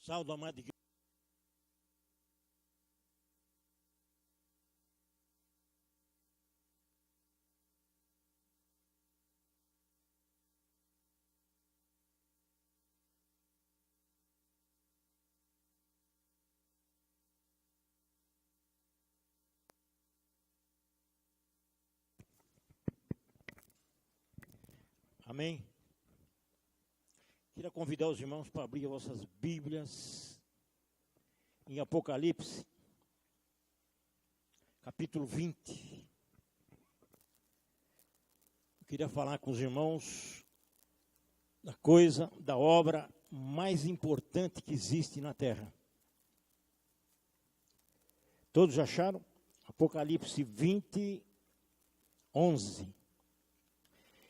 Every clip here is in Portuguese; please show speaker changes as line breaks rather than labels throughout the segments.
Salve, amada igreja. Amém. Queria convidar os irmãos para abrir as vossas Bíblias em Apocalipse, capítulo 20. Eu queria falar com os irmãos da obra mais importante que existe na terra. Todos acharam? Apocalipse 20, 11.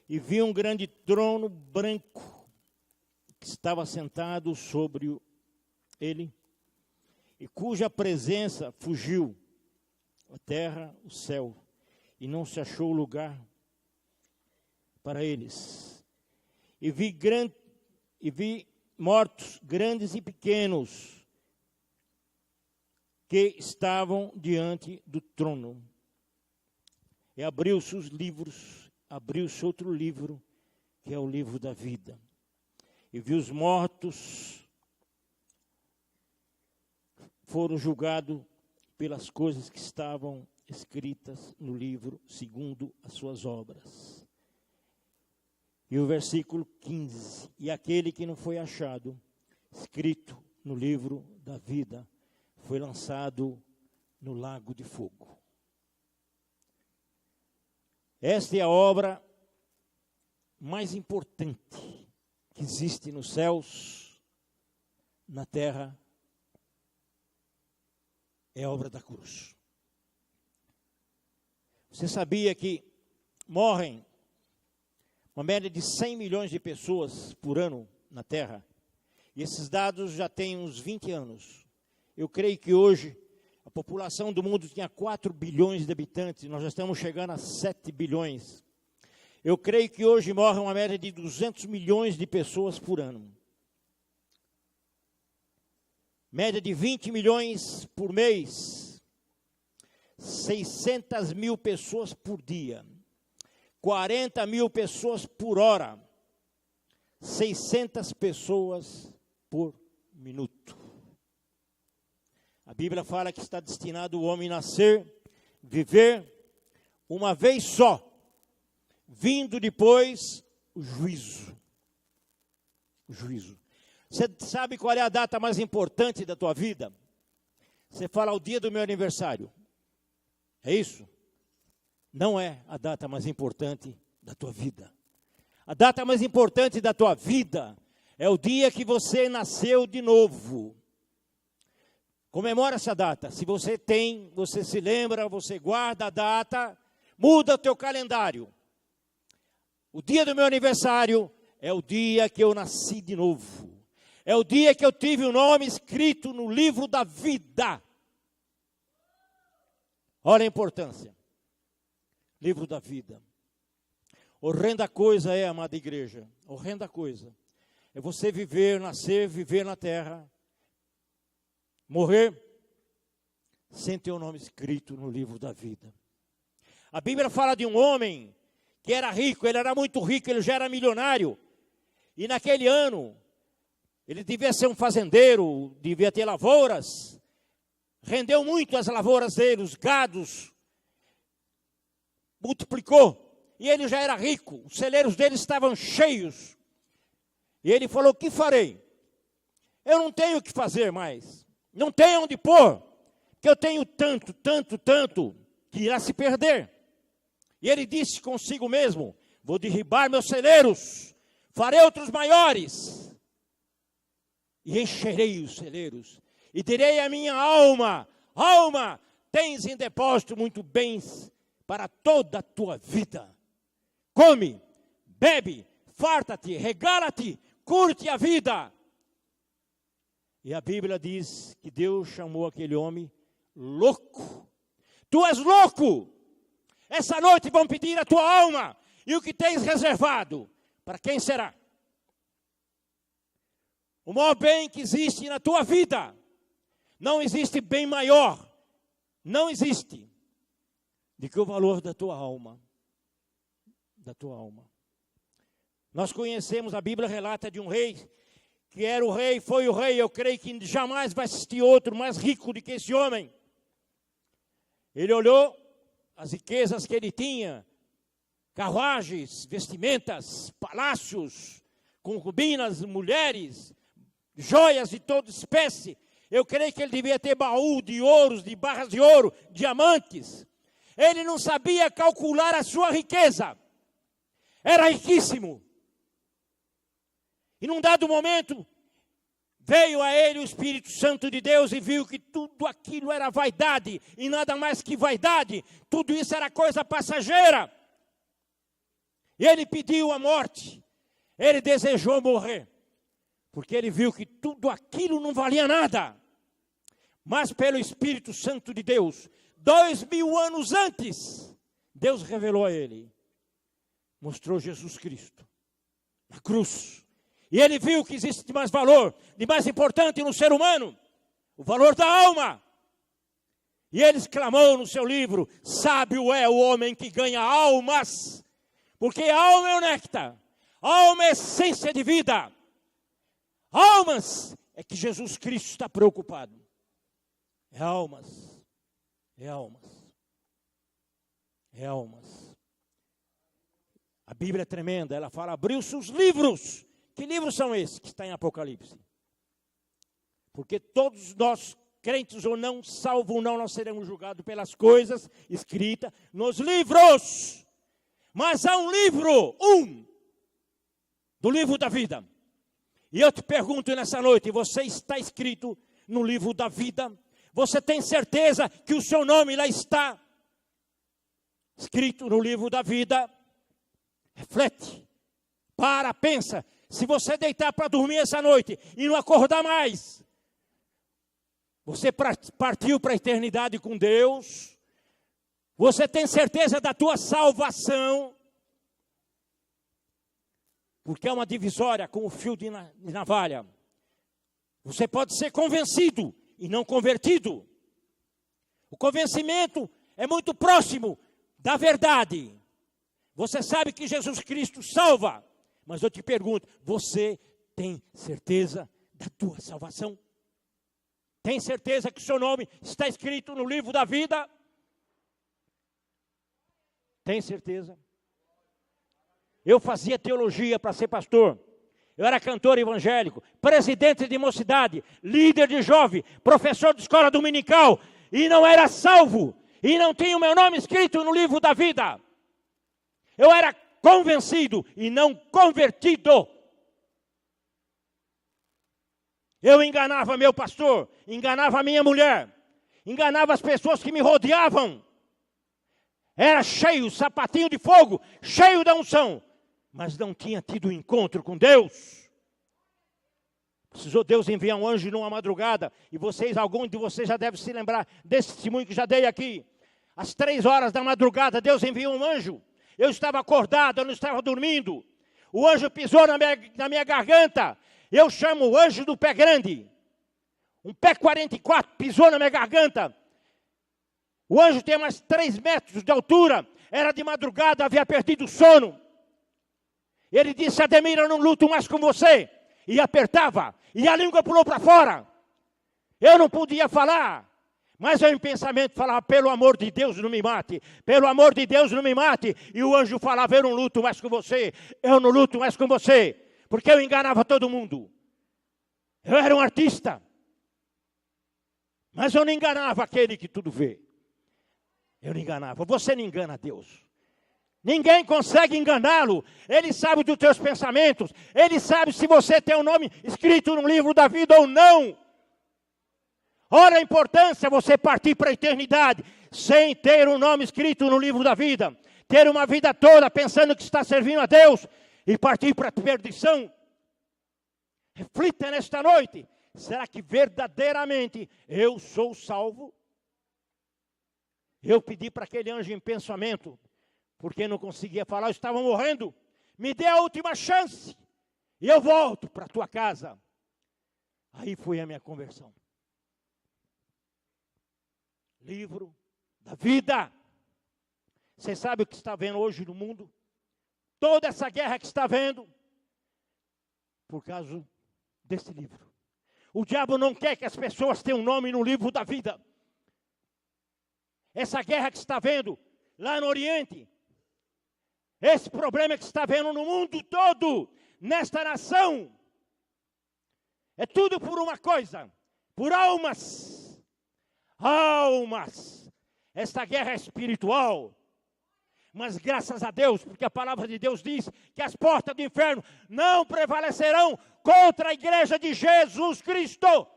E vi um grande trono branco que estava sentado sobre ele, e cuja presença fugiu a terra, o céu, e não se achou lugar para eles. E vi mortos, grandes e pequenos, que estavam diante do trono. E abriu-se os livros, abriu-se outro livro, que é o livro da vida. E vi os mortos foram julgados pelas coisas que estavam escritas no livro, segundo as suas obras. E o versículo 15, e aquele que não foi achado, escrito no livro da vida, foi lançado no lago de fogo. Esta é a obra mais importante que existe nos céus, na terra, é a obra da cruz. Você sabia que morrem uma média de 100 milhões de pessoas por ano na terra? E esses dados já têm uns 20 anos. Eu creio que hoje a população do mundo tinha 4 bilhões de habitantes, nós já estamos chegando a 7 bilhões. Eu creio que hoje morre uma média de 200 milhões de pessoas por ano. Média de 20 milhões por mês. 600 mil pessoas por dia. 40 mil pessoas por hora. 600 pessoas por minuto. A Bíblia fala que está destinado o homem nascer, viver uma vez só, vindo depois o juízo. O juízo. Você sabe qual é a data mais importante da tua vida? Você fala o dia do meu aniversário. É isso? Não é a data mais importante da tua vida. A data mais importante da tua vida é o dia que você nasceu de novo. Comemora essa data. Se você tem, você se lembra, você guarda a data, muda o teu calendário. O dia do meu aniversário é o dia que eu nasci de novo. É o dia que eu tive o nome escrito no livro da vida. Olha a importância. Livro da vida. Horrenda coisa é, amada igreja, horrenda coisa. É você viver, nascer, viver na terra, morrer, sem ter o nome escrito no livro da vida. A Bíblia fala de um homem que era rico, ele era muito rico, ele já era milionário. E naquele ano, ele devia ser um fazendeiro, devia ter lavouras. Rendeu muito as lavouras dele, os gados. Multiplicou. E ele já era rico, os celeiros dele estavam cheios. E ele falou, o que farei? Eu não tenho o que fazer mais. Não tenho onde pôr. Porque eu tenho tanto, que irá se perder. E ele disse consigo mesmo, vou derribar meus celeiros, farei outros maiores, e encherei os celeiros, e direi à minha alma, alma, tens em depósito muito bens para toda a tua vida. Come, bebe, farta-te, regala-te, curte a vida. E a Bíblia diz que Deus chamou aquele homem louco. Tu és louco! Essa noite vão pedir a tua alma. E o que tens reservado, para quem será? o maior bem que existe na tua vida. Não existe bem maior, não existe, do que o valor da tua alma. Da tua alma. Nós conhecemos, a Bíblia relata de um rei, que era o rei, foi o rei, eu creio que jamais vai existir outro mais rico do que esse homem. Ele olhou as riquezas que ele tinha, carruagens, vestimentas, palácios, concubinas, mulheres, joias de toda espécie. Eu creio que ele devia ter baú de ouros, de barras de ouro, diamantes. Ele não sabia calcular a sua riqueza. Era riquíssimo. E num dado momento, veio a ele o Espírito Santo de Deus e viu que tudo aquilo era vaidade, e nada mais que vaidade. Tudo isso era coisa passageira. E ele pediu a morte. Ele desejou morrer, porque ele viu que tudo aquilo não valia nada. Mas pelo Espírito Santo de Deus, 2000 anos antes, Deus revelou a ele, mostrou Jesus Cristo na cruz. E ele viu que existe de mais valor, de mais importante no ser humano, o valor da alma. E ele exclamou no seu livro: sábio é o homem que ganha almas, porque a alma é o néctar, a alma é a essência de vida. Almas é que Jesus Cristo está preocupado. É almas, é almas, é almas. A Bíblia é tremenda, ela fala, abriu-se os livros. Que livros são esses que estão em Apocalipse? Porque todos nós, crentes ou não, salvo ou não, nós seremos julgados pelas coisas escritas nos livros. Mas há um livro, do livro da vida. E eu te pergunto nessa noite, você está escrito no livro da vida? Você tem certeza que o seu nome lá está escrito no livro da vida? Reflete, pensa. Se você deitar para dormir essa noite e não acordar mais, você partiu para a eternidade com Deus? Você tem certeza da tua salvação? Porque é uma divisória com o fio de navalha. Você pode ser convencido e não convertido. O convencimento é muito próximo da verdade. Você sabe que Jesus Cristo salva. Mas eu te pergunto, você tem certeza da tua salvação? Tem certeza que o seu nome está escrito no livro da vida? Tem certeza? Eu fazia teologia para ser pastor. Eu era cantor evangélico, presidente de mocidade, líder de jovem, professor de escola dominical. E não era salvo. E não tinha o meu nome escrito no livro da vida. Eu era convencido e não convertido. Eu enganava meu pastor, enganava minha mulher, enganava as pessoas que me rodeavam. Era cheio, sapatinho de fogo, cheio da unção, mas não tinha tido encontro com Deus. Precisou Deus enviar um anjo numa madrugada, e algum de vocês já deve se lembrar desse testemunho que já dei aqui. Às 3 horas da madrugada, Deus enviou um anjo. Eu estava acordado, eu não estava dormindo. O anjo pisou na minha garganta. Eu chamo o anjo do pé grande. Um pé 44 pisou na minha garganta. O anjo tem mais 3 metros de altura. Era de madrugada, havia perdido o sono. Ele disse: Ademir, eu não luto mais com você. E apertava. E a língua pulou para fora. Eu não podia falar. Mas eu em pensamento falava: pelo amor de Deus não me mate, pelo amor de Deus não me mate. E o anjo falava: eu não luto mais com você, eu não luto mais com você. Porque eu enganava todo mundo. Eu era um artista. Mas eu não enganava aquele que tudo vê. Eu não enganava. Você não engana Deus. Ninguém consegue enganá-lo. Ele sabe dos teus pensamentos. Ele sabe se você tem o nome escrito no livro da vida ou não. Ora a importância você partir para a eternidade sem ter um nome escrito no livro da vida. Ter uma vida toda pensando que está servindo a Deus e partir para a perdição. Reflita nesta noite. Será que verdadeiramente eu sou salvo? Eu pedi para aquele anjo em pensamento, porque não conseguia falar, eu estava morrendo. Me dê a última chance e eu volto para a tua casa. Aí foi a minha conversão. Livro da vida. Você sabe o que está vendo hoje no mundo? Toda essa guerra que está vendo, por causa desse livro. O diabo não quer que as pessoas tenham nome no livro da vida. Essa guerra que está vendo lá no Oriente, esse problema que está vendo no mundo todo, nesta nação, é tudo por uma coisa, por almas. Almas. Esta guerra é espiritual. Mas graças a Deus, porque a palavra de Deus diz que as portas do inferno não prevalecerão contra a igreja de Jesus Cristo.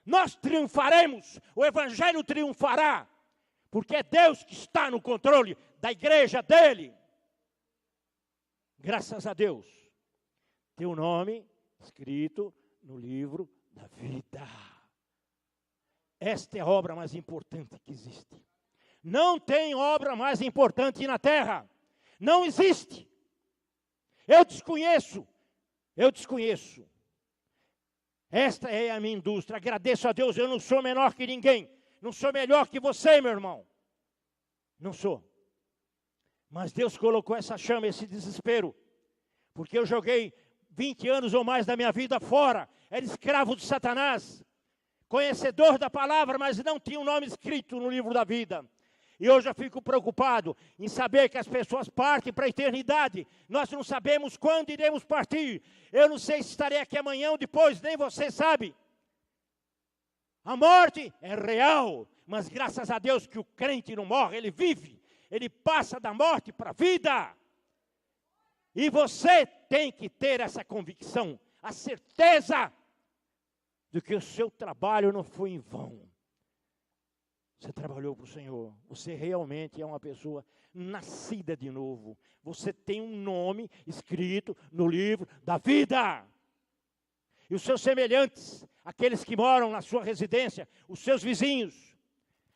Nós triunfaremos, o evangelho triunfará, porque é Deus que está no controle da igreja dele. Graças a Deus, teu nome escrito no livro da vida. Esta é a obra mais importante que existe. Não tem obra mais importante na terra. Não existe. Eu desconheço. Esta é a minha indústria. Agradeço a Deus, eu não sou menor que ninguém. Não sou melhor que você, meu irmão. Não sou. Mas Deus colocou essa chama, esse desespero. Porque eu joguei 20 anos ou mais da minha vida fora. Era escravo de Satanás. Conhecedor da palavra, mas não tinha o nome escrito no livro da vida. E hoje eu fico preocupado em saber que as pessoas partem para a eternidade. Nós não sabemos quando iremos partir. Eu não sei se estarei aqui amanhã ou depois, nem você sabe. A morte é real, mas graças a Deus que o crente não morre, ele vive. Ele passa da morte para a vida. E você tem que ter essa convicção, a certeza de que o seu trabalho não foi em vão. Você trabalhou para o Senhor. Você realmente é uma pessoa nascida de novo. Você tem um nome escrito no livro da vida. E os seus semelhantes, aqueles que moram na sua residência, os seus vizinhos,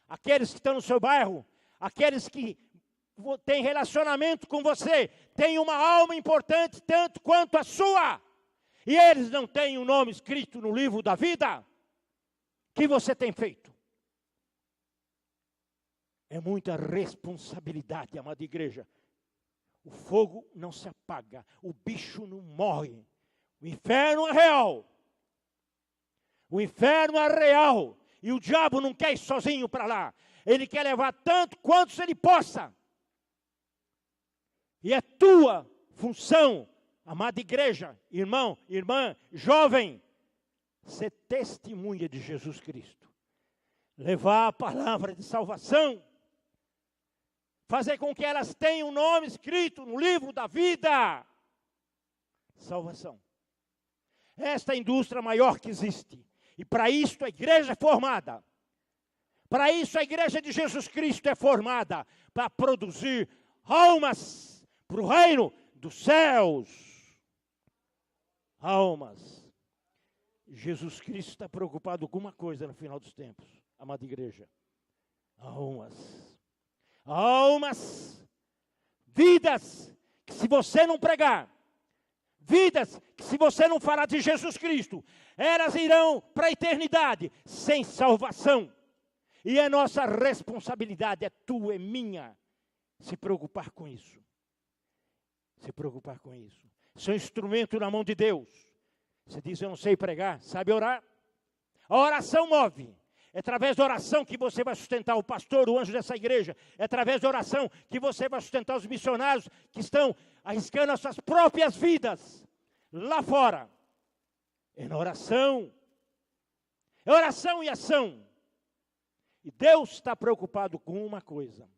aqueles que estão no seu bairro, aqueles que têm relacionamento com você, têm uma alma importante tanto quanto a sua. E eles não têm um nome escrito no livro da vida. O que você tem feito? É muita responsabilidade, amada igreja. O fogo não se apaga, o bicho não morre. O inferno é real. O inferno é real. E o diabo não quer ir sozinho para lá. Ele quer levar tanto quanto ele possa. E é tua função, amada igreja, irmão, irmã, jovem, ser testemunha de Jesus Cristo. Levar a palavra de salvação. Fazer com que elas tenham o nome escrito no livro da vida. Salvação. Esta é a indústria maior que existe. E para isso a igreja é formada. Para isso a igreja de Jesus Cristo é formada. Para produzir almas para o reino dos céus. Almas. Jesus Cristo está preocupado com uma coisa no final dos tempos. Amada igreja. Almas. Almas, vidas, que se você não pregar, vidas, que se você não falar de Jesus Cristo, elas irão para a eternidade, sem salvação. E é nossa responsabilidade, é tua, é minha, se preocupar com isso. Se preocupar com isso. Seu instrumento na mão de Deus. Você diz, eu não sei pregar, sabe orar? A oração move. É através da oração que você vai sustentar o pastor, o anjo dessa igreja. É através da oração que você vai sustentar os missionários que estão arriscando as suas próprias vidas lá fora. É na oração. É oração e ação. E Deus está preocupado com uma coisa.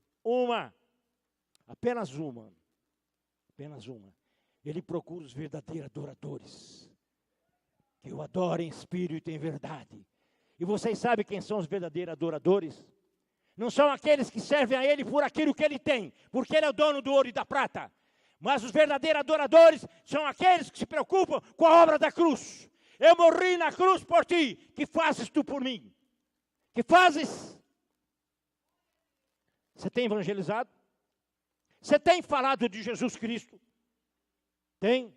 Apenas uma. Ele procura os verdadeiros adoradores. Que o adorem em espírito e em verdade. E vocês sabem quem são os verdadeiros adoradores? Não são aqueles que servem a Ele por aquilo que Ele tem, porque Ele é o dono do ouro e da prata. Mas os verdadeiros adoradores são aqueles que se preocupam com a obra da cruz. Eu morri na cruz por ti, que fazes tu por mim? Que fazes? Você tem evangelizado? Você tem falado de Jesus Cristo? Tem?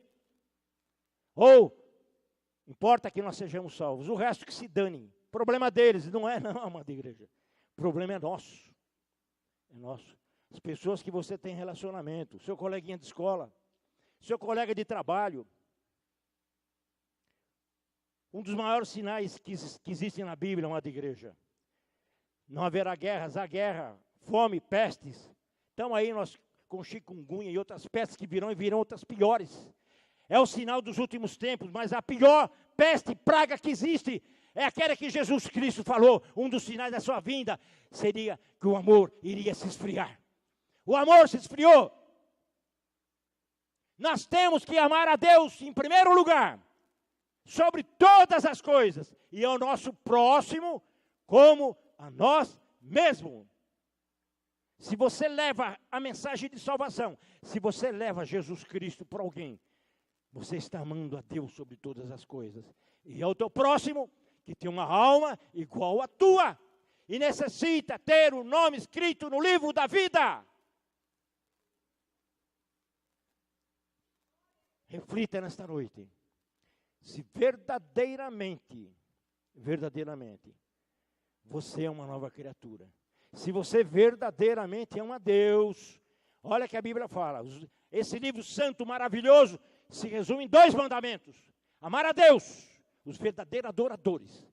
Ou Importa que nós sejamos salvos. O resto que se dane. Problema deles, não é não, amada igreja. O problema é nosso. É nosso. As pessoas que você tem relacionamento, seu coleguinha de escola, seu colega de trabalho. Um dos maiores sinais que existem na Bíblia, amada igreja. Não haverá guerras, há guerra, fome, pestes. Então aí nós com chikungunya e outras pestes que virão e virão outras piores. É o sinal dos últimos tempos, mas a pior peste, praga que existe é aquela que Jesus Cristo falou. Um dos sinais da sua vinda seria que o amor iria se esfriar. O amor se esfriou. Nós temos que amar a Deus em primeiro lugar, sobre todas as coisas, e ao nosso próximo como a nós mesmos. Se você leva a mensagem de salvação, se você leva Jesus Cristo para alguém, você está amando a Deus sobre todas as coisas. E ao teu próximo, que tem uma alma igual à tua, e necessita ter o nome escrito no livro da vida. Reflita nesta noite. Se verdadeiramente, você é uma nova criatura. Se você verdadeiramente ama a Deus. Olha que a Bíblia fala. Esse livro santo, maravilhoso, se resume em 2 mandamentos. Amar a Deus, os verdadeiros adoradores.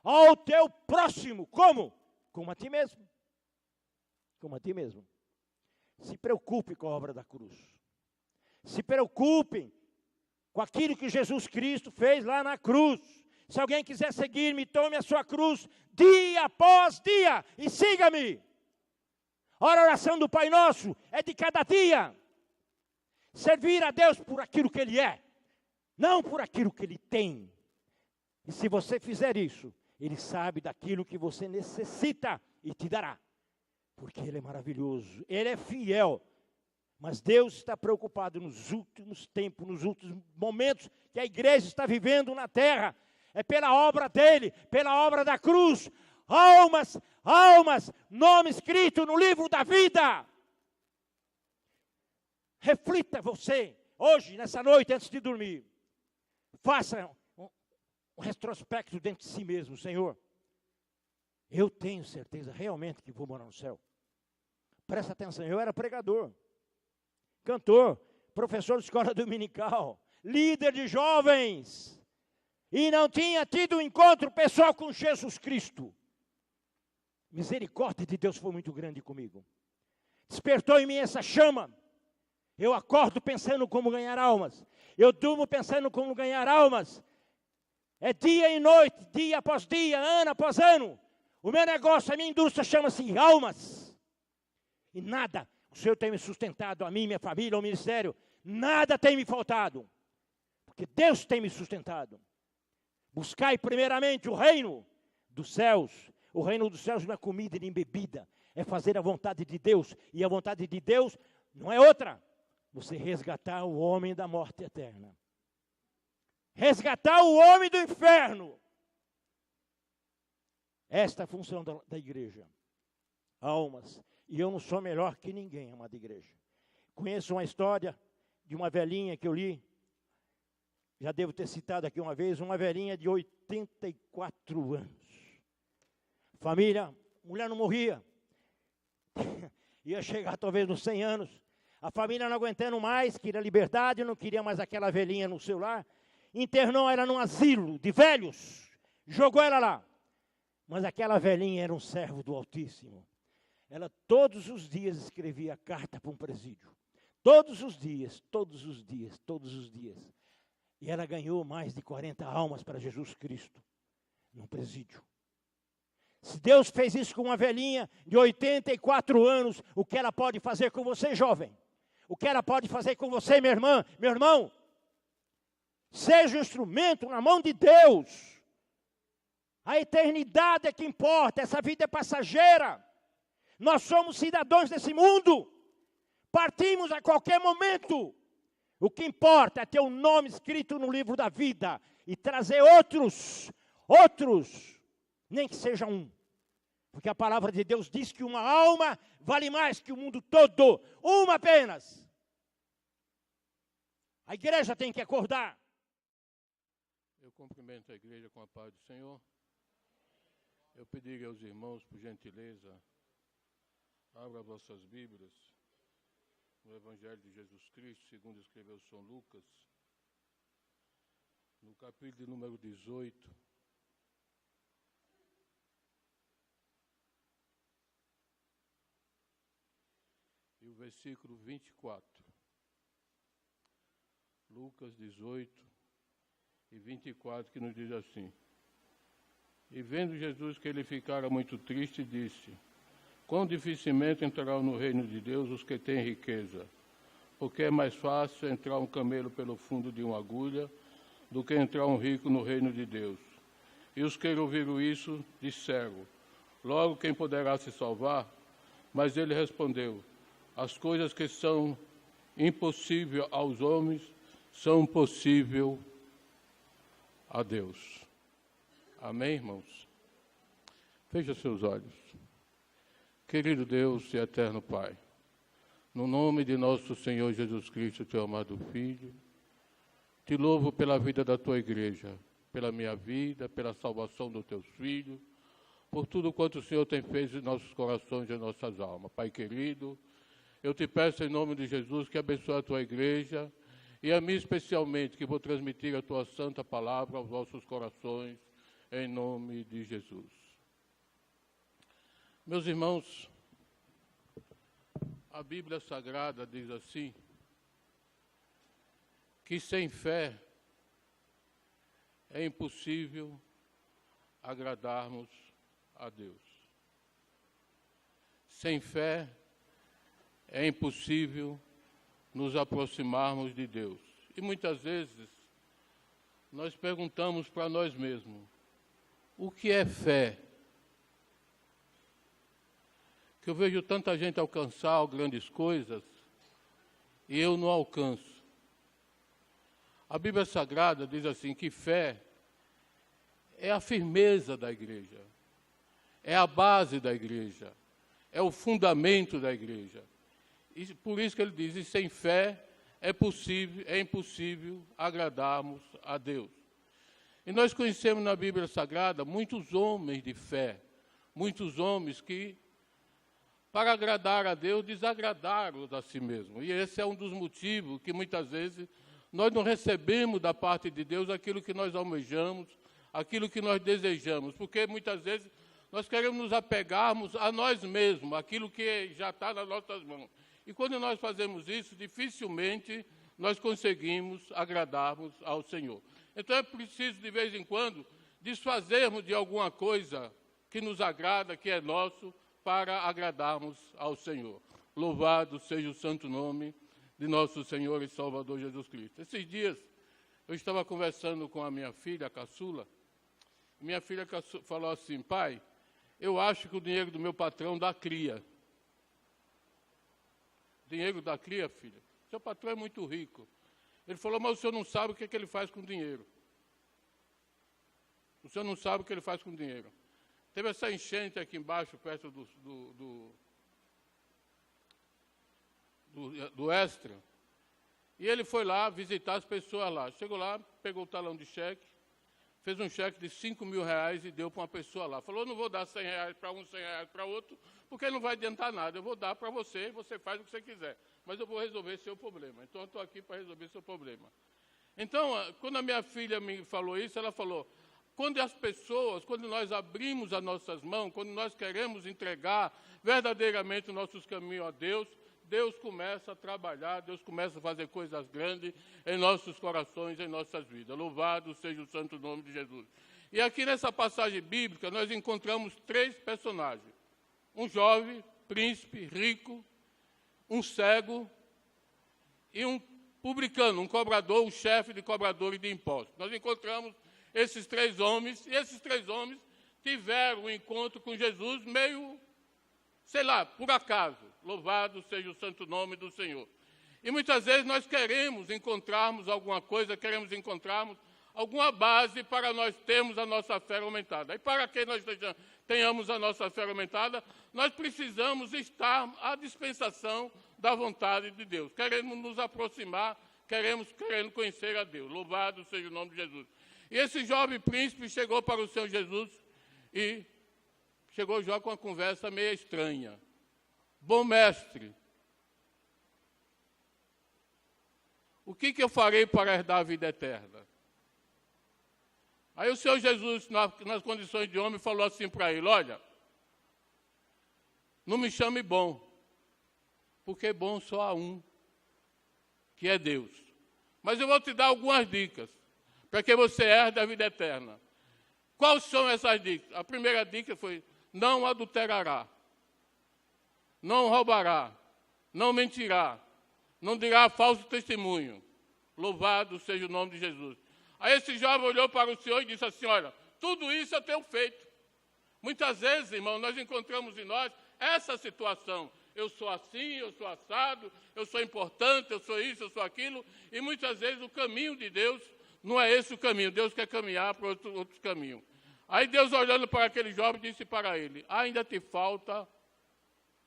Ao teu próximo, como? Como a ti mesmo. Como a ti mesmo. Se preocupe com a obra da cruz. Se preocupem com aquilo que Jesus Cristo fez lá na cruz. Se alguém quiser seguir-me, tome a sua cruz dia após dia e siga-me. A oração do Pai Nosso é de cada dia. Servir a Deus por aquilo que Ele é, não por aquilo que Ele tem. E se você fizer isso, Ele sabe daquilo que você necessita e te dará. Porque Ele é maravilhoso, Ele é fiel. Mas Deus está preocupado nos últimos tempos, nos últimos momentos que a igreja está vivendo na terra. É pela obra dEle, pela obra da cruz. Almas, almas, nome escrito no livro da vida. Reflita você, hoje, nessa noite, antes de dormir. Faça um retrospecto dentro de si mesmo, Senhor. Eu tenho certeza realmente que vou morar no céu. Presta atenção, eu era pregador, cantor, professor de escola dominical, líder de jovens. E não tinha tido um encontro pessoal com Jesus Cristo. Misericórdia de Deus foi muito grande comigo. Despertou em mim essa chama. Eu acordo pensando como ganhar almas. Eu durmo pensando como ganhar almas. É dia e noite, dia após dia, ano após ano. O meu negócio, a minha indústria chama-se almas. E nada, o Senhor tem me sustentado, a mim, minha família, o ministério. Nada tem me faltado. Porque Deus tem me sustentado. Buscai primeiramente o reino dos céus. O reino dos céus não é comida nem bebida. É fazer a vontade de Deus. E a vontade de Deus não é outra. Você resgatar o homem da morte eterna. Resgatar o homem do inferno. Esta é a função da igreja. Almas. E eu não sou melhor que ninguém, amada igreja. Conheço uma história de uma velhinha que eu li. Já devo ter citado aqui uma vez. Uma velhinha de 84 anos. Família, mulher não morria. Ia chegar talvez nos 100 anos. A família não aguentando mais, queria liberdade, não queria mais aquela velhinha no seu lar. Internou ela num asilo de velhos. Jogou ela lá. Mas aquela velhinha era um servo do Altíssimo. Ela todos os dias escrevia carta para um presídio. Todos os dias, todos os dias, todos os dias. E ela ganhou mais de 40 almas para Jesus Cristo. Num presídio. Se Deus fez isso com uma velhinha de 84 anos, o que ela pode fazer com você, jovem? O que ela pode fazer com você, minha irmã, meu irmão? Seja um instrumento na mão de Deus. A eternidade é que importa, essa vida é passageira. Nós somos cidadãos desse mundo. Partimos a qualquer momento. O que importa é ter o nome escrito no livro da vida e trazer outros, nem que seja um. Porque a palavra de Deus diz que uma alma vale mais que o mundo todo. Uma apenas. A igreja tem que acordar.
Eu cumprimento a igreja com a paz do Senhor. Eu pediria aos irmãos, por gentileza, abram vossas Bíblias no Evangelho de Jesus Cristo, segundo escreveu São Lucas, no capítulo número 18. E o versículo 24. Lucas 18 e 24, que nos diz assim: E vendo Jesus que ele ficara muito triste, disse: Quão dificilmente entrarão no reino de Deus os que têm riqueza, porque é mais fácil entrar um camelo pelo fundo de uma agulha do que entrar um rico no reino de Deus. E os que ouviram isso disseram: Logo quem poderá se salvar? Mas ele respondeu: As coisas que são impossíveis aos homens são possíveis a Deus. Amém, irmãos? Feche seus olhos. Querido Deus e eterno Pai, no nome de nosso Senhor Jesus Cristo, teu amado Filho, te louvo pela vida da tua igreja, pela minha vida, pela salvação dos teus filhos, por tudo quanto o Senhor tem feito em nossos corações e em nossas almas. Pai querido, eu te peço em nome de Jesus que abençoe a tua igreja e a mim especialmente, que vou transmitir a tua santa palavra aos vossos corações, em nome de Jesus. Meus irmãos, a Bíblia Sagrada diz assim, que sem fé é impossível agradarmos a Deus. Sem fé é impossível nos aproximarmos de Deus. E muitas vezes nós perguntamos para nós mesmos: o que é fé? Que eu vejo tanta gente alcançar grandes coisas e eu não alcanço. A Bíblia Sagrada diz assim que fé é a firmeza da igreja, é a base da igreja, é o fundamento da igreja. E por isso que ele diz: e sem fé é impossível agradarmos a Deus. E nós conhecemos na Bíblia Sagrada muitos homens de fé, muitos homens que, para agradar a Deus, desagradaram a si mesmos. E esse é um dos motivos que muitas vezes nós não recebemos da parte de Deus aquilo que nós almejamos, aquilo que nós desejamos, porque muitas vezes nós queremos nos apegarmos a nós mesmos, aquilo que já está nas nossas mãos. E quando nós fazemos isso, dificilmente nós conseguimos agradarmos ao Senhor. Então é preciso, de vez em quando, desfazermos de alguma coisa que nos agrada, que é nosso, para agradarmos ao Senhor. Louvado seja o santo nome de nosso Senhor e Salvador Jesus Cristo. Esses dias, eu estava conversando com a minha filha, a caçula. Minha filha falou assim: pai, eu acho que o dinheiro do meu patrão dá cria. Dinheiro da cria, filha? Seu patrão é muito rico. Ele falou: mas o senhor não sabe o que ele faz com o dinheiro. O senhor não sabe o que ele faz com o dinheiro. Teve essa enchente aqui embaixo, perto do Extra, e ele foi lá visitar as pessoas lá. Chegou lá, pegou o talão de cheque, fez um cheque de 5 mil reais e deu para uma pessoa lá. Falou: não vou dar 100 reais para um, 100 reais para outro, porque não vai adiantar nada. Eu vou dar para você, você faz o que você quiser, mas eu vou resolver seu problema. Então eu estou aqui para resolver seu problema. Então, quando a minha filha me falou isso, ela falou: quando as pessoas, quando nós abrimos as nossas mãos, quando nós queremos entregar verdadeiramente os nossos caminhos a Deus, Deus começa a trabalhar, Deus começa a fazer coisas grandes em nossos corações, em nossas vidas. Louvado seja o santo nome de Jesus. E aqui nessa passagem bíblica nós encontramos 3 personagens. Um jovem, príncipe, rico, um cego e um publicano, um cobrador, um chefe de cobradores de impostos. Nós encontramos esses 3 homens, e esses 3 homens tiveram um encontro com Jesus meio, sei lá, por acaso. Louvado seja o santo nome do Senhor. E muitas vezes nós queremos encontrarmos alguma coisa, queremos encontrarmos alguma base para nós termos a nossa fé aumentada. E para que nós tenhamos a nossa fé aumentada, nós precisamos estar à dispensação da vontade de Deus. Queremos nos aproximar, querendo conhecer a Deus. Louvado seja o nome de Jesus. E esse jovem príncipe chegou para o Senhor Jesus e chegou já com uma conversa meio estranha. Bom mestre, o que eu farei para herdar a vida eterna? Aí o Senhor Jesus, nas condições de homem, falou assim para ele: olha, não me chame bom, porque bom só há um, que é Deus. Mas eu vou te dar algumas dicas para que você herde a vida eterna. Quais são essas dicas? A primeira dica foi: não adulterará, não roubará, não mentirá, não dirá falso testemunho. Louvado seja o nome de Jesus. Aí esse jovem olhou para o Senhor e disse assim: olha, tudo isso eu tenho feito. Muitas vezes, irmão, nós encontramos em nós essa situação. Eu sou assim, eu sou assado, eu sou importante, eu sou isso, eu sou aquilo. E muitas vezes o caminho de Deus não é esse o caminho. Deus quer caminhar para outro caminho. Aí Deus, olhando para aquele jovem, disse para ele: ainda te falta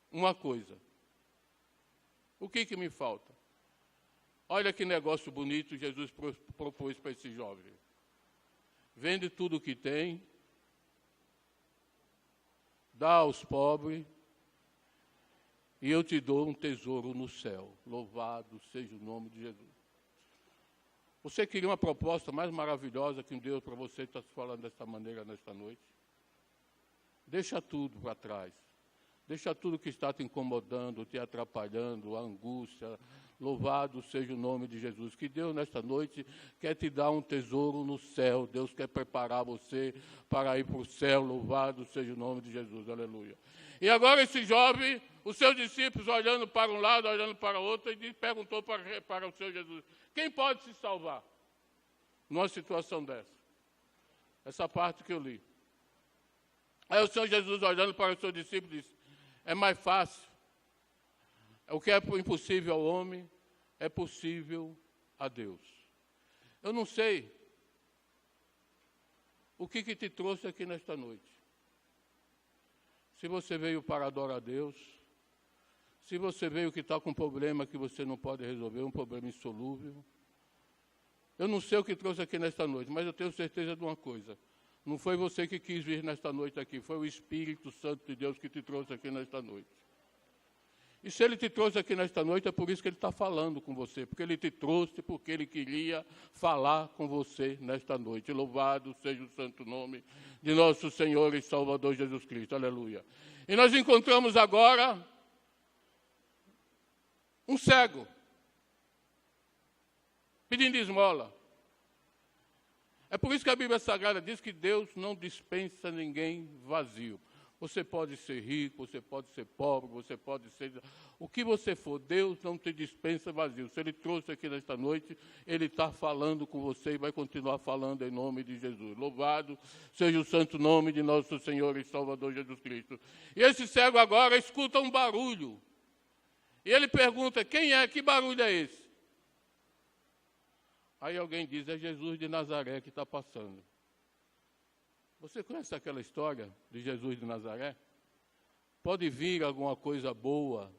uma coisa. O que me falta? Olha que negócio bonito Jesus propôs para esse jovem. Vende tudo o que tem, dá aos pobres, e eu te dou um tesouro no céu. Louvado seja o nome de Jesus. Você queria uma proposta mais maravilhosa que Deus para você está falando dessa maneira nesta noite? Deixa tudo para trás. Deixa tudo que está te incomodando, te atrapalhando, a angústia. Louvado seja o nome de Jesus. Que Deus, nesta noite, quer te dar um tesouro no céu. Deus quer preparar você para ir para o céu. Louvado seja o nome de Jesus. Aleluia. E agora esse jovem, os seus discípulos, olhando para um lado, olhando para o outro, ele perguntou para o Senhor Jesus: quem pode se salvar numa situação dessa? Essa parte que eu li. Aí o Senhor Jesus, olhando para os seus discípulos, disse: é mais fácil. O que é impossível ao homem é possível a Deus. Eu não sei o que te trouxe aqui nesta noite. Se você veio para adorar a Deus, se você veio que está com um problema que você não pode resolver, um problema insolúvel. Eu não sei o que trouxe aqui nesta noite, mas eu tenho certeza de uma coisa: não foi você que quis vir nesta noite aqui, foi o Espírito Santo de Deus que te trouxe aqui nesta noite. E se Ele te trouxe aqui nesta noite, é por isso que Ele está falando com você, porque Ele te trouxe, porque Ele queria falar com você nesta noite. Louvado seja o santo nome de nosso Senhor e Salvador Jesus Cristo. Aleluia. E nós encontramos agora um cego, pedindo esmola. É por isso que a Bíblia Sagrada diz que Deus não dispensa ninguém vazio. Você pode ser rico, você pode ser pobre, você pode ser... o que você for, Deus não te dispensa vazio. Se Ele trouxe aqui nesta noite, Ele está falando com você e vai continuar falando em nome de Jesus. Louvado seja o santo nome de nosso Senhor e Salvador Jesus Cristo. E esse cego agora escuta um barulho. E ele pergunta: quem é? Que barulho é esse? Aí alguém diz: é Jesus de Nazaré que está passando. Você conhece aquela história de Jesus de Nazaré? Pode vir alguma coisa boa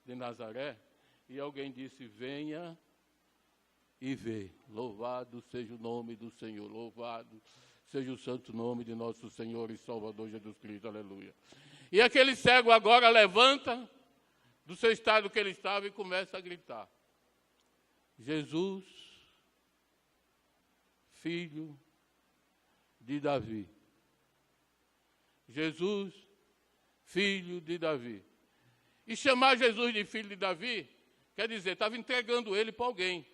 de Nazaré? E alguém disse: venha e vê. Louvado seja o nome do Senhor. Louvado seja o santo nome de nosso Senhor e Salvador Jesus Cristo. Aleluia. E aquele cego agora levanta do seu estado que ele estava e começa a gritar: Jesus, filho de Davi. Jesus, filho de Davi. E chamar Jesus de filho de Davi, quer dizer, estava entregando ele para alguém.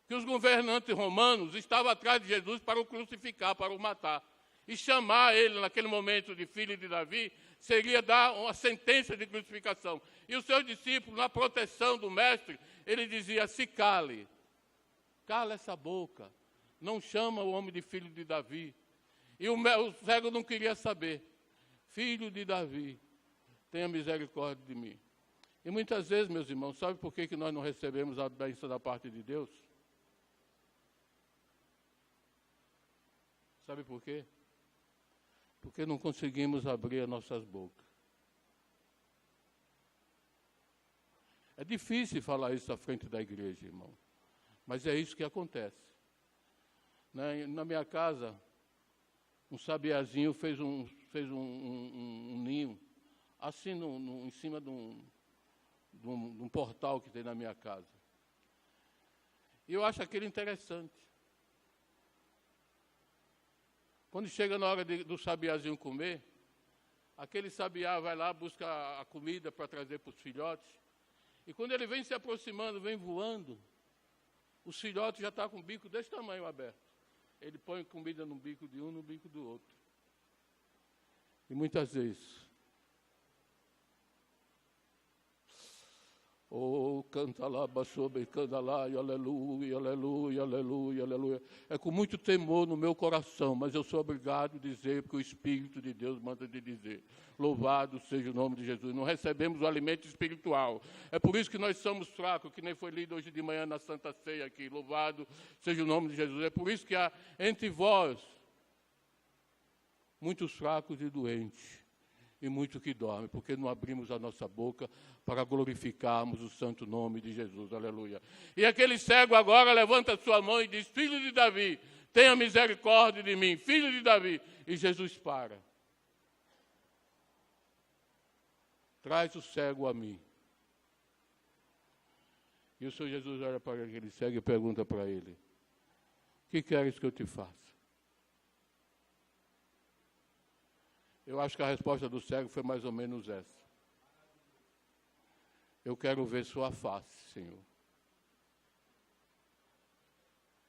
Que os governantes romanos estavam atrás de Jesus para o crucificar, para o matar. E chamar ele naquele momento de filho de Davi seria dar uma sentença de crucificação. E os seus discípulos, na proteção do mestre, ele dizia: se cale, cala essa boca, não chama o homem de filho de Davi. E o cego não queria saber. Filho de Davi, tenha misericórdia de mim. E muitas vezes, meus irmãos, sabe por que nós não recebemos a bênção da parte de Deus? Sabe por quê? Porque não conseguimos abrir as nossas bocas. É difícil falar isso à frente da igreja, irmão. Mas é isso que acontece. né? Na minha casa, um sabiazinho fez um ninho, assim, em cima de um portal que tem na minha casa. E eu acho aquilo interessante. Quando chega na hora do sabiazinho comer, aquele sabiá vai lá, busca a comida para trazer para os filhotes. E quando ele vem se aproximando, vem voando, os filhotes já estão com o bico desse tamanho aberto. Ele põe comida no bico de um, no bico do outro. E muitas vezes, canta lá, baixou bem, canta lá, e aleluia, aleluia, aleluia, aleluia. É com muito temor no meu coração, mas eu sou obrigado a dizer, porque o Espírito de Deus manda de dizer. Louvado seja o nome de Jesus. Não recebemos o alimento espiritual. É por isso que nós somos fracos, que nem foi lido hoje de manhã na Santa Ceia aqui. Louvado seja o nome de Jesus. É por isso que há entre vós muitos fracos e doentes. E muito que dorme, porque não abrimos a nossa boca para glorificarmos o santo nome de Jesus, aleluia. E aquele cego agora levanta sua mão e diz, filho de Davi, tenha misericórdia de mim, filho de Davi. E Jesus para. Traz o cego a mim. E o Senhor Jesus olha para aquele cego e pergunta para ele, o que queres que eu te faça? Eu acho que a resposta do cego foi mais ou menos essa. Eu quero ver sua face, Senhor.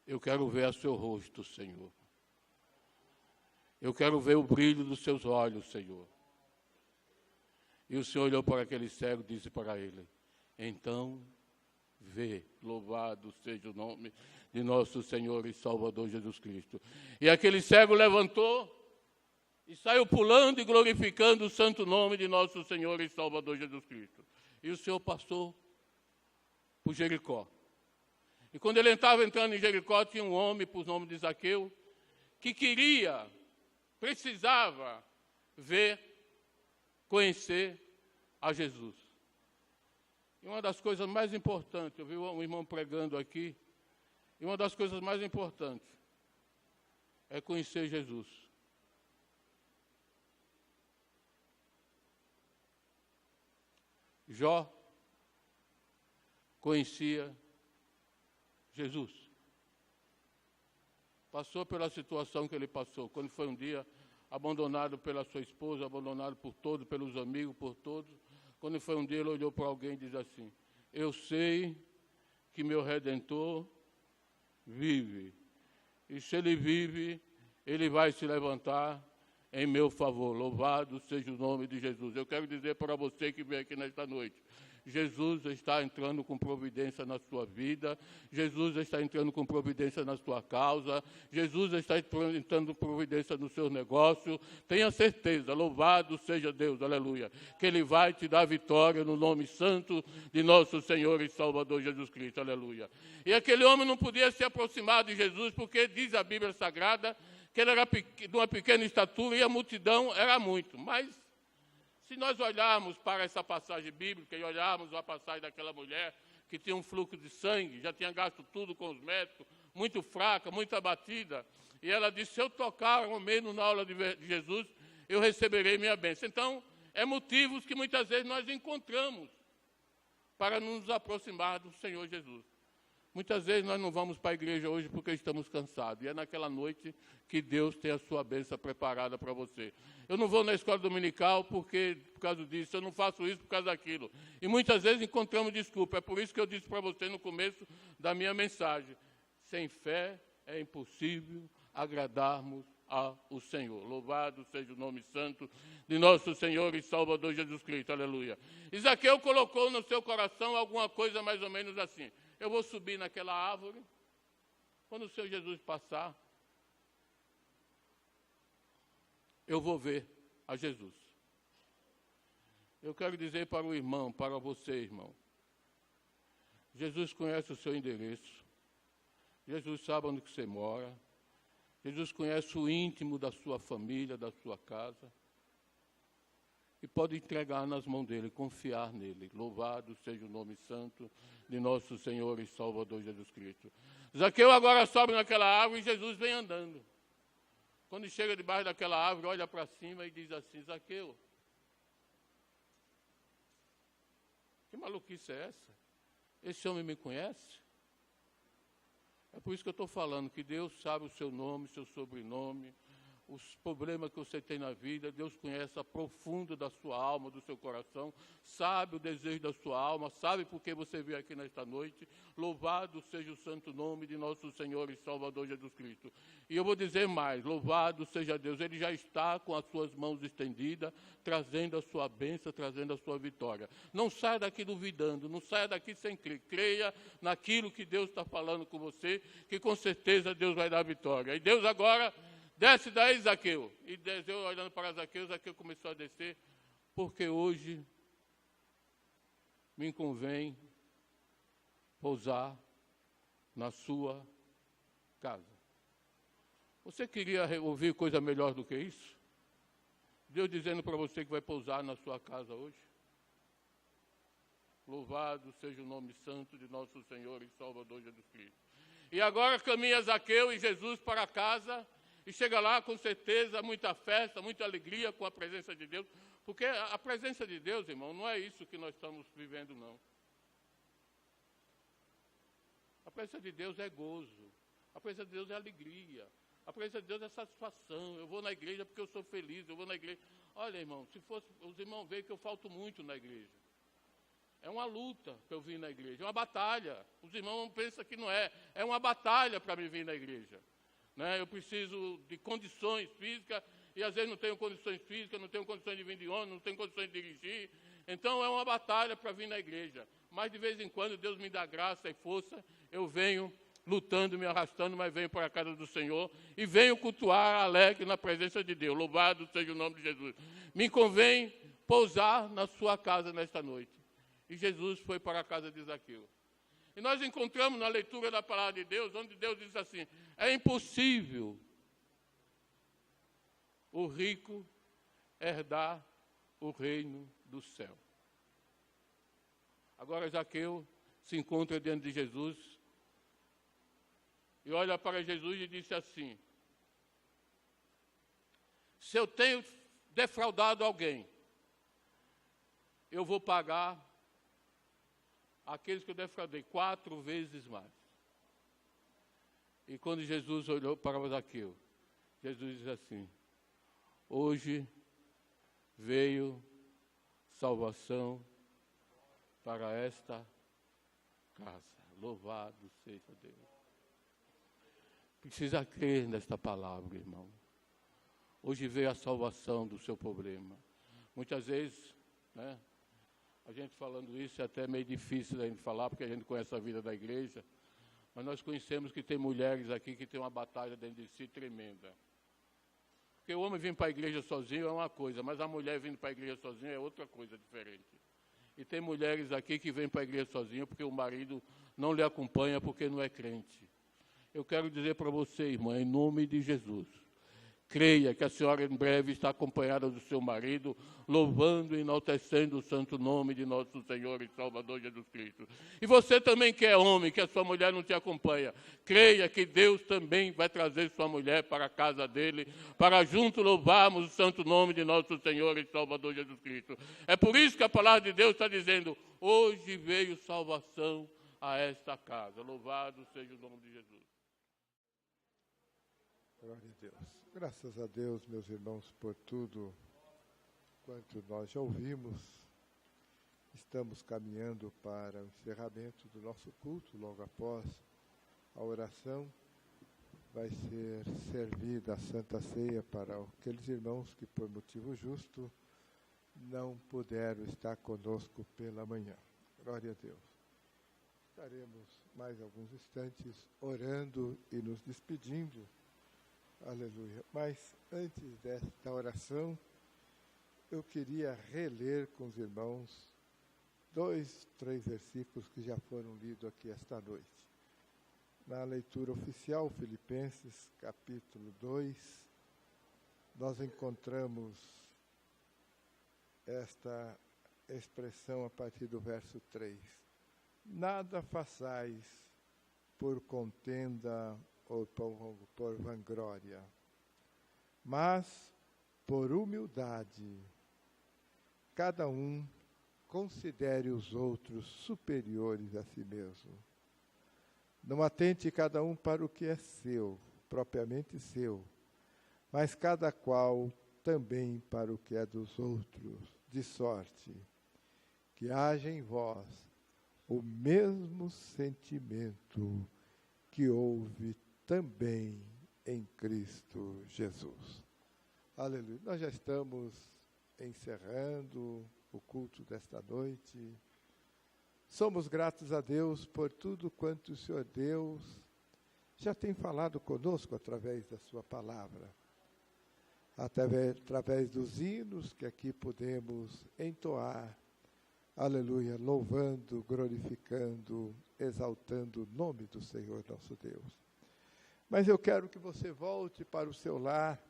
Eu quero ver o seu rosto, Senhor. Eu quero ver o brilho dos seus olhos, Senhor. E o Senhor olhou para aquele cego e disse para ele, então vê, louvado seja o nome de nosso Senhor e Salvador Jesus Cristo. E aquele cego levantou e saiu pulando e glorificando o santo nome de nosso Senhor e Salvador Jesus Cristo. E o Senhor passou por Jericó. E quando ele estava entrando em Jericó, tinha um homem, por nome de Zaqueu, que precisava ver, conhecer a Jesus. E uma das coisas mais importantes, eu vi um irmão pregando aqui, e uma das coisas mais importantes é conhecer Jesus. Jó conhecia Jesus. Passou pela situação que ele passou, quando foi um dia abandonado pela sua esposa, abandonado por todos, pelos amigos, por todos. Quando foi um dia, ele olhou para alguém e disse assim, eu sei que meu Redentor vive. E se ele vive, ele vai se levantar em meu favor. Louvado seja o nome de Jesus. Eu quero dizer para você que vem aqui nesta noite, Jesus está entrando com providência na sua vida, Jesus está entrando com providência na sua causa, Jesus está entrando com providência no seu negócio. Tenha certeza, louvado seja Deus, aleluia, que Ele vai te dar vitória no nome santo de nosso Senhor e Salvador Jesus Cristo, aleluia. E aquele homem não podia se aproximar de Jesus, porque diz a Bíblia Sagrada que ele era de uma pequena estatura e a multidão era muito. Mas, se nós olharmos para essa passagem bíblica e olharmos a passagem daquela mulher que tinha um fluxo de sangue, já tinha gasto tudo com os médicos, muito fraca, muito abatida, e ela disse, se eu tocar ao menos na aula de Jesus, eu receberei minha bênção. Então, é motivos que muitas vezes nós encontramos para nos aproximar do Senhor Jesus. Muitas vezes nós não vamos para a igreja hoje porque estamos cansados. E é naquela noite que Deus tem a sua bênção preparada para você. Eu não vou na escola dominical por causa disso, eu não faço isso por causa daquilo. E muitas vezes encontramos desculpa. É por isso que eu disse para você no começo da minha mensagem. Sem fé é impossível agradarmos ao Senhor. Louvado seja o nome santo de nosso Senhor e Salvador Jesus Cristo. Aleluia. Zaqueu colocou no seu coração alguma coisa mais ou menos assim. Eu vou subir naquela árvore, quando o Senhor Jesus passar, eu vou ver a Jesus. Eu quero dizer para o irmão, para você, irmão, Jesus conhece o seu endereço, Jesus sabe onde você mora, Jesus conhece o íntimo da sua família, da sua casa. e pode entregar nas mãos dele, confiar nele. Louvado seja o nome santo de nosso Senhor e Salvador Jesus Cristo. Zaqueu agora sobe naquela árvore e Jesus vem andando. Quando chega debaixo daquela árvore, olha para cima e diz assim: Zaqueu, que maluquice é essa? Esse homem me conhece? É por isso que eu estou falando, que Deus sabe o seu nome, seu sobrenome, os problemas que você tem na vida. Deus conhece a profundo da sua alma, do seu coração, sabe o desejo da sua alma, sabe por que você veio aqui nesta noite. Louvado seja o santo nome de nosso Senhor e Salvador Jesus Cristo. E eu vou dizer mais: louvado seja Deus, Ele já está com as suas mãos estendidas, trazendo a sua bênção, trazendo a sua vitória. Não saia daqui duvidando, não saia daqui sem crer. Creia naquilo que Deus está falando com você, que com certeza Deus vai dar vitória. E Deus agora desce daí, Zaqueu. E desceu, olhando para Zaqueu, Zaqueu começou a descer, porque hoje me convém pousar na sua casa. Você queria ouvir coisa melhor do que isso? Deus dizendo para você que vai pousar na sua casa hoje? Louvado seja o nome santo de nosso Senhor e Salvador Jesus Cristo. E agora caminha Zaqueu e Jesus para casa, e chega lá com certeza, muita festa, muita alegria com a presença de Deus, porque a presença de Deus, irmão, não é isso que nós estamos vivendo, não. A presença de Deus é gozo, a presença de Deus é alegria, a presença de Deus é satisfação. Eu vou na igreja porque eu sou feliz, eu vou na igreja. Olha, irmão, se fosse, os irmãos veem que eu falto muito na igreja. É uma luta que eu vim na igreja, é uma batalha. Os irmãos pensam que não é, é uma batalha para me vir na igreja. Né? Eu preciso de condições físicas, e às vezes não tenho condições físicas, não tenho condições de vir de ônibus, não tenho condições de dirigir. Então é uma batalha para vir na igreja. Mas de vez em quando Deus me dá graça e força, eu venho lutando, me arrastando, mas venho para a casa do Senhor e venho cultuar alegre na presença de Deus. Louvado seja o nome de Jesus. Me convém pousar na sua casa nesta noite. E Jesus foi para a casa de Zaqueu. E nós encontramos na leitura da palavra de Deus, onde Deus diz assim: é impossível o rico herdar o reino do céu. Agora Zaqueu se encontra diante de Jesus e olha para Jesus e disse assim: se eu tenho defraudado alguém, eu vou pagar aqueles que eu defraudei 4 vezes mais. E quando Jesus olhou para Zaqueu, Jesus disse assim: hoje veio salvação para esta casa. Louvado seja Deus. Precisa crer nesta palavra, irmão. Hoje veio a salvação do seu problema. Muitas vezes, né, a gente falando isso é até meio difícil da gente falar, porque a gente conhece a vida da igreja, mas nós conhecemos que tem mulheres aqui que tem uma batalha dentro de si tremenda. Porque o homem vindo para a igreja sozinho é uma coisa, mas a mulher vindo para a igreja sozinha é outra coisa diferente. E tem mulheres aqui que vêm para a igreja sozinha porque o marido não lhe acompanha, porque não é crente. Eu quero dizer para você, irmã, em nome de Jesus, creia que a senhora em breve está acompanhada do seu marido, louvando e enaltecendo o santo nome de nosso Senhor e Salvador Jesus Cristo. E você também que é homem, que a sua mulher não te acompanha, creia que Deus também vai trazer sua mulher para a casa dele, para juntos louvarmos o santo nome de nosso Senhor e Salvador Jesus Cristo. É por isso que a palavra de Deus está dizendo: hoje veio salvação a esta casa. Louvado seja o nome de Jesus.
Glória a Deus. Graças a Deus, meus irmãos, por tudo quanto nós já ouvimos. Estamos caminhando para o encerramento do nosso culto. Logo após a oração, vai ser servida a Santa Ceia para aqueles irmãos que, por motivo justo, não puderam estar conosco pela manhã. Glória a Deus. Estaremos mais alguns instantes orando e nos despedindo. Aleluia. Mas antes desta oração, eu queria reler com os irmãos 2, 3 versículos que já foram lidos aqui esta noite. Na leitura oficial, Filipenses, capítulo 2, nós encontramos esta expressão a partir do verso 3. Nada façais por contenda ou por vanglória, mas por humildade, cada um considere os outros superiores a si mesmo. Não atente cada um para o que é seu, propriamente seu, mas cada qual também para o que é dos outros, de sorte que haja em vós o mesmo sentimento que houve também em Cristo Jesus. Aleluia. Nós já estamos encerrando o culto desta noite. Somos gratos a Deus por tudo quanto o Senhor Deus já tem falado conosco através da sua palavra. Através dos hinos que aqui podemos entoar, aleluia, louvando, glorificando, exaltando o nome do Senhor nosso Deus. Mas eu quero que você volte para o seu lar,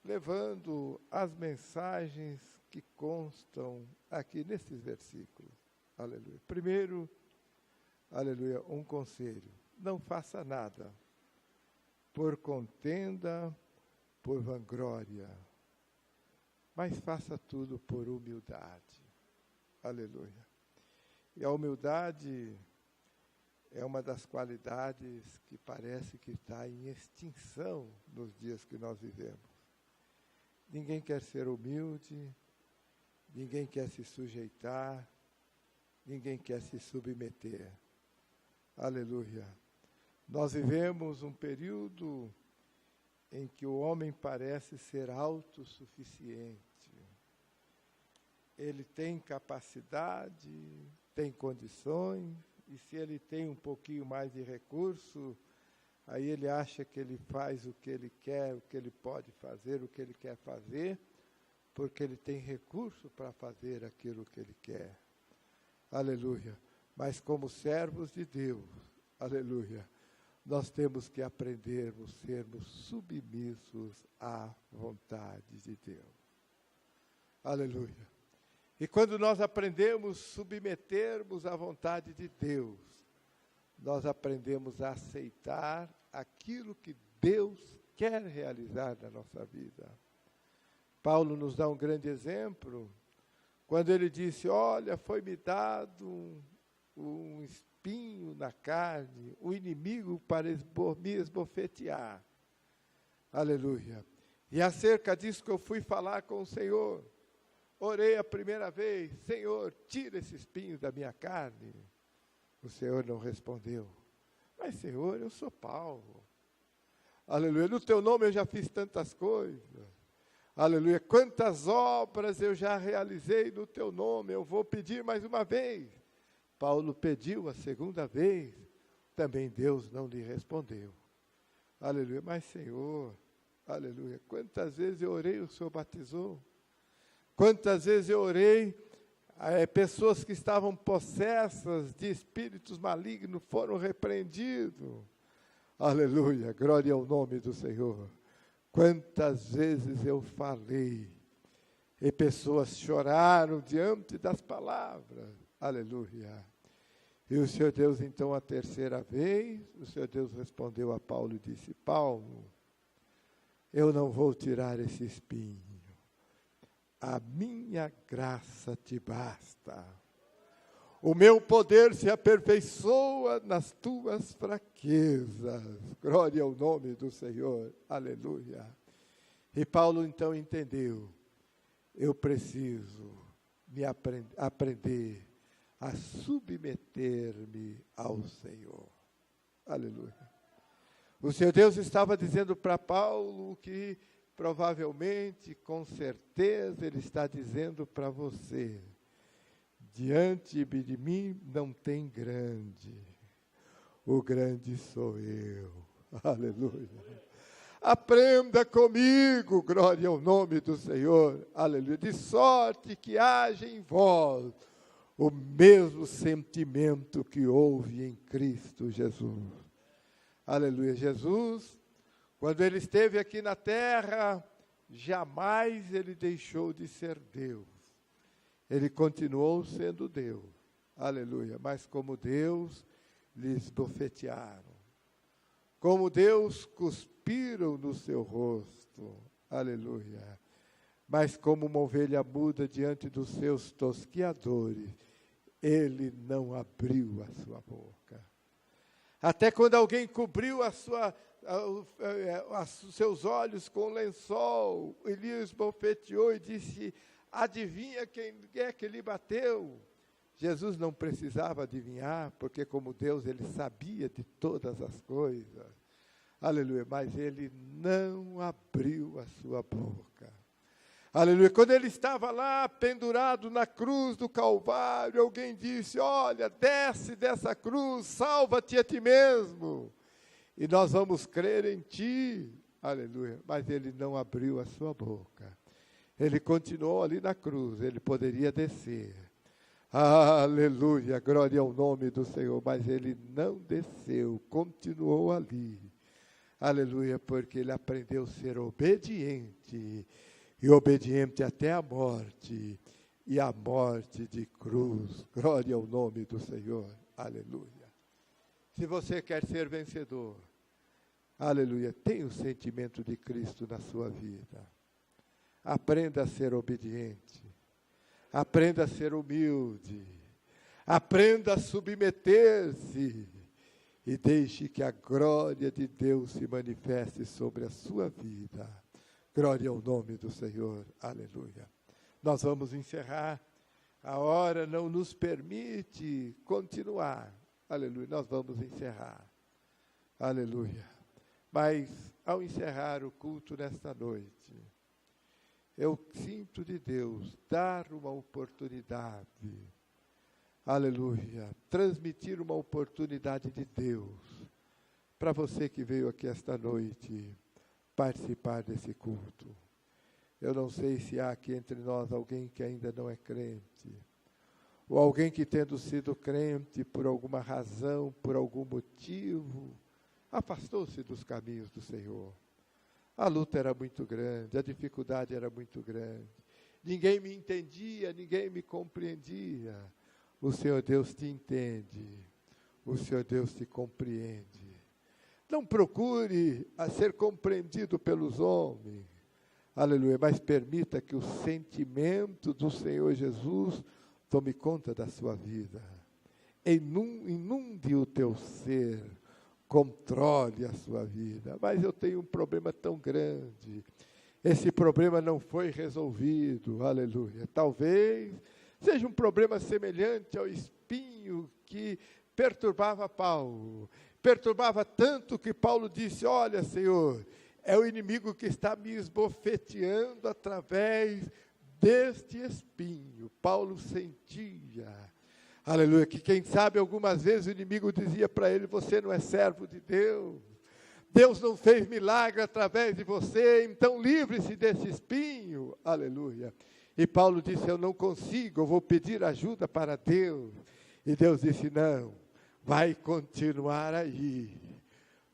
levando as mensagens que constam aqui nesses versículos. Aleluia. Primeiro, aleluia, um conselho. Não faça nada por contenda, por vanglória, mas faça tudo por humildade. Aleluia. E a humildade é uma das qualidades que parece que está em extinção nos dias que nós vivemos. Ninguém quer ser humilde, ninguém quer se sujeitar, ninguém quer se submeter. Aleluia. Nós vivemos um período em que o homem parece ser autossuficiente. Ele tem capacidade, tem condições, e se ele tem um pouquinho mais de recurso, aí ele acha que ele faz o que ele quer, o que ele pode fazer, o que ele quer fazer, porque ele tem recurso para fazer aquilo que ele quer. Aleluia. Mas como servos de Deus, aleluia, nós temos que aprendermos a sermos submissos à vontade de Deus. Aleluia. E quando nós aprendemos a submetermos à vontade de Deus, nós aprendemos a aceitar aquilo que Deus quer realizar na nossa vida. Paulo nos dá um grande exemplo, quando ele disse, olha, foi-me dado um espinho na carne, um inimigo para me esbofetear. Aleluia. E acerca disso que eu fui falar com o Senhor, orei a primeira vez, Senhor, tira esse espinho da minha carne. O Senhor não respondeu. Mas, Senhor, eu sou Paulo. Aleluia. No teu nome eu já fiz tantas coisas. Aleluia. Quantas obras eu já realizei no teu nome. Eu vou pedir mais uma vez. Paulo pediu a segunda vez. Também Deus não lhe respondeu. Aleluia. Mas, Senhor, aleluia. Quantas vezes eu orei, o Senhor batizou. Quantas vezes eu orei, pessoas que estavam possessas de espíritos malignos foram repreendidos. Aleluia, glória ao nome do Senhor. Quantas vezes eu falei, e pessoas choraram diante das palavras. Aleluia. E o Senhor Deus, então, a terceira vez, o Senhor Deus respondeu a Paulo e disse, Paulo, eu não vou tirar esse espinho. A minha graça te basta. O meu poder se aperfeiçoa nas tuas fraquezas. Glória ao nome do Senhor. Aleluia. E Paulo então entendeu. Eu preciso aprender a submeter-me ao Senhor. Aleluia. O Senhor Deus estava dizendo para Paulo que provavelmente, com certeza, Ele está dizendo para você, diante de mim não tem grande, o grande sou eu. Aleluia. Aprenda comigo, glória ao nome do Senhor. Aleluia. De sorte que haja em vós o mesmo sentimento que houve em Cristo Jesus. Aleluia. Jesus, quando ele esteve aqui na terra, jamais ele deixou de ser Deus. Ele continuou sendo Deus, aleluia, mas como Deus lhes bofetearam, como Deus cuspiram no seu rosto, aleluia, mas como uma ovelha muda diante dos seus tosquiadores, ele não abriu a sua boca. Até quando alguém cobriu os seus olhos com lençol, ele os bofeteou e disse: adivinha quem é que lhe bateu? Jesus não precisava adivinhar, porque como Deus, ele sabia de todas as coisas. Aleluia, mas ele não abriu a sua boca. Aleluia, quando ele estava lá pendurado na cruz do Calvário, alguém disse: olha, desce dessa cruz, salva-te a ti mesmo, e nós vamos crer em ti. Aleluia, mas ele não abriu a sua boca. Ele continuou ali na cruz, ele poderia descer. Aleluia, glória ao nome do Senhor, mas ele não desceu, continuou ali. Aleluia, porque ele aprendeu a ser obediente, e obediente até a morte, e a morte de cruz. Glória ao nome do Senhor, aleluia. Se você quer ser vencedor, aleluia, tenha o sentimento de Cristo na sua vida. Aprenda a ser obediente, aprenda a ser humilde, aprenda a submeter-se, e deixe que a glória de Deus se manifeste sobre a sua vida. Glória ao nome do Senhor, aleluia. Nós vamos encerrar, a hora não nos permite continuar, aleluia, nós vamos encerrar, aleluia. Mas, ao encerrar o culto nesta noite, eu sinto de Deus dar uma oportunidade, aleluia, transmitir uma oportunidade de Deus para você que veio aqui esta noite participar desse culto. Eu não sei se há aqui entre nós alguém que ainda não é crente, ou alguém que, tendo sido crente por alguma razão, por algum motivo, afastou-se dos caminhos do Senhor. A luta era muito grande, a dificuldade era muito grande, ninguém me entendia, ninguém me compreendia. O Senhor Deus te entende, o Senhor Deus te compreende. Não procure a ser compreendido pelos homens, aleluia, mas permita que o sentimento do Senhor Jesus tome conta da sua vida. Inunde o teu ser, controle a sua vida. Mas eu tenho um problema tão grande, esse problema não foi resolvido, aleluia. Talvez seja um problema semelhante ao espinho que perturbava Paulo. Perturbava tanto que Paulo disse: olha, Senhor, é o inimigo que está me esbofeteando através deste espinho. Paulo sentia, aleluia, que quem sabe algumas vezes o inimigo dizia para ele: você não é servo de Deus, Deus não fez milagre através de você, então livre-se desse espinho, aleluia. E Paulo disse: eu não consigo, eu vou pedir ajuda para Deus. E Deus disse: não, vai continuar aí,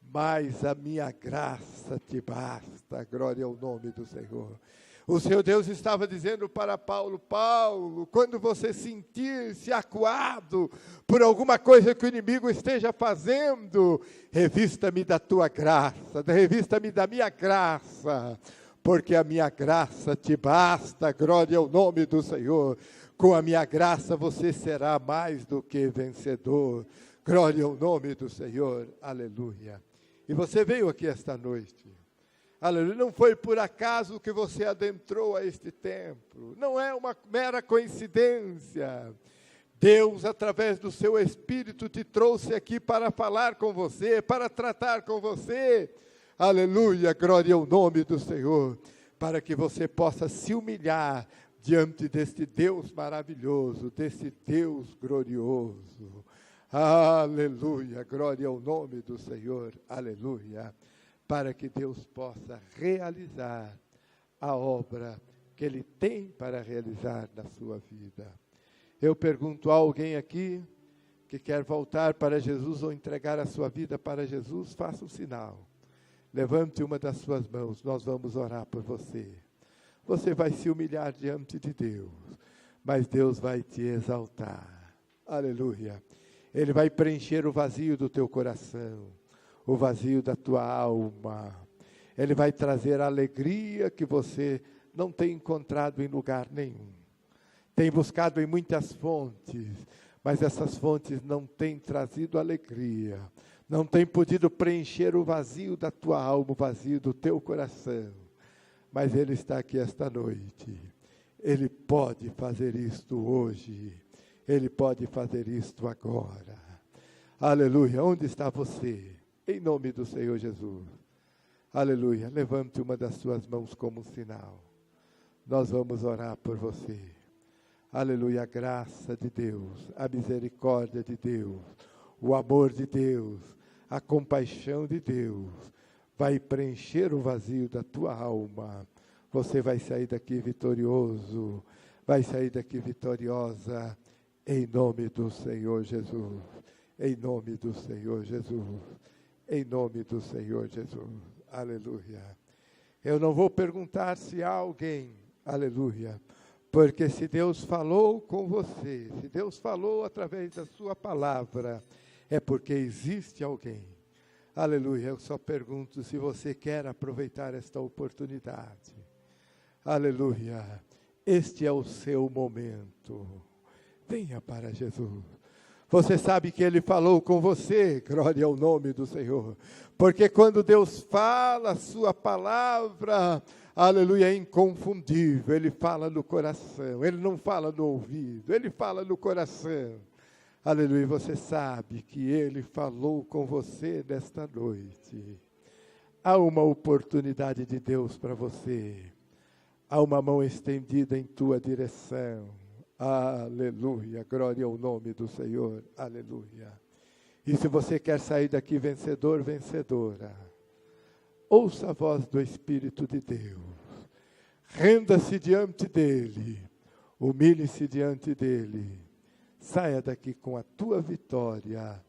mas a minha graça te basta. Glória ao nome do Senhor. O Senhor Deus estava dizendo para Paulo: Paulo, quando você sentir-se acuado por alguma coisa que o inimigo esteja fazendo, revista-me da tua graça, revista-me da minha graça, porque a minha graça te basta. Glória ao nome do Senhor. Com a minha graça você será mais do que vencedor. Glória ao nome do Senhor, aleluia. E você veio aqui esta noite, aleluia, não foi por acaso que você adentrou a este templo, não é uma mera coincidência. Deus, através do seu Espírito, te trouxe aqui para falar com você, para tratar com você, aleluia, glória ao nome do Senhor, para que você possa se humilhar diante deste Deus maravilhoso, desse Deus glorioso. Aleluia, glória ao nome do Senhor, aleluia, para que Deus possa realizar a obra que Ele tem para realizar na sua vida. Eu pergunto a alguém aqui que quer voltar para Jesus ou entregar a sua vida para Jesus, faça um sinal. Levante uma das suas mãos, nós vamos orar por você. Você vai se humilhar diante de Deus, mas Deus vai te exaltar. Aleluia. Ele vai preencher o vazio do teu coração, o vazio da tua alma. Ele vai trazer a alegria que você não tem encontrado em lugar nenhum. Tem buscado em muitas fontes, mas essas fontes não têm trazido alegria. Não têm podido preencher o vazio da tua alma, o vazio do teu coração. Mas Ele está aqui esta noite. Ele pode fazer isto hoje. Ele pode fazer isto agora. Aleluia. Onde está você? Em nome do Senhor Jesus. Aleluia. Levante uma das suas mãos como um sinal. Nós vamos orar por você. Aleluia. A graça de Deus, a misericórdia de Deus, o amor de Deus, a compaixão de Deus vai preencher o vazio da tua alma. Você vai sair daqui vitorioso, vai sair daqui vitoriosa, em nome do Senhor Jesus, em nome do Senhor Jesus, em nome do Senhor Jesus, aleluia. Eu não vou perguntar se há alguém, aleluia, porque se Deus falou com você, se Deus falou através da sua palavra, é porque existe alguém. Aleluia, eu só pergunto se você quer aproveitar esta oportunidade. Aleluia, este é o seu momento. Venha para Jesus. Você sabe que Ele falou com você, glória ao nome do Senhor. Porque quando Deus fala a sua palavra, aleluia, é inconfundível. Ele fala no coração, Ele não fala no ouvido, Ele fala no coração. Aleluia, você sabe que Ele falou com você nesta noite. Há uma oportunidade de Deus para você. Há uma mão estendida em tua direção. Aleluia, glória ao nome do Senhor. Aleluia. E se você quer sair daqui vencedor, vencedora, ouça a voz do Espírito de Deus. Renda-se diante dEle. Humilhe-se diante dEle. Saia daqui com a tua vitória,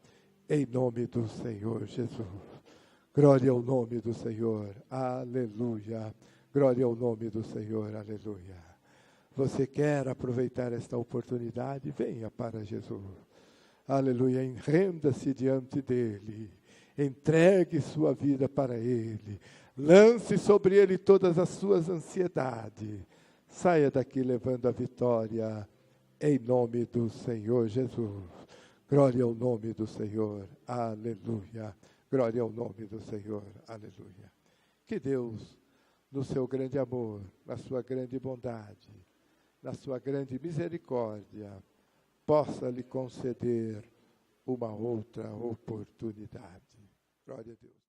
em nome do Senhor Jesus. Glória ao nome do Senhor, aleluia. Glória ao nome do Senhor, aleluia. Você quer aproveitar esta oportunidade? Venha para Jesus. Aleluia, renda-se diante dEle. Entregue sua vida para Ele. Lance sobre Ele todas as suas ansiedades. Saia daqui levando a vitória, em nome do Senhor Jesus. Glória ao nome do Senhor. Aleluia. Glória ao nome do Senhor. Aleluia. Que Deus, no seu grande amor, na sua grande bondade, na sua grande misericórdia, possa lhe conceder uma outra oportunidade. Glória a Deus.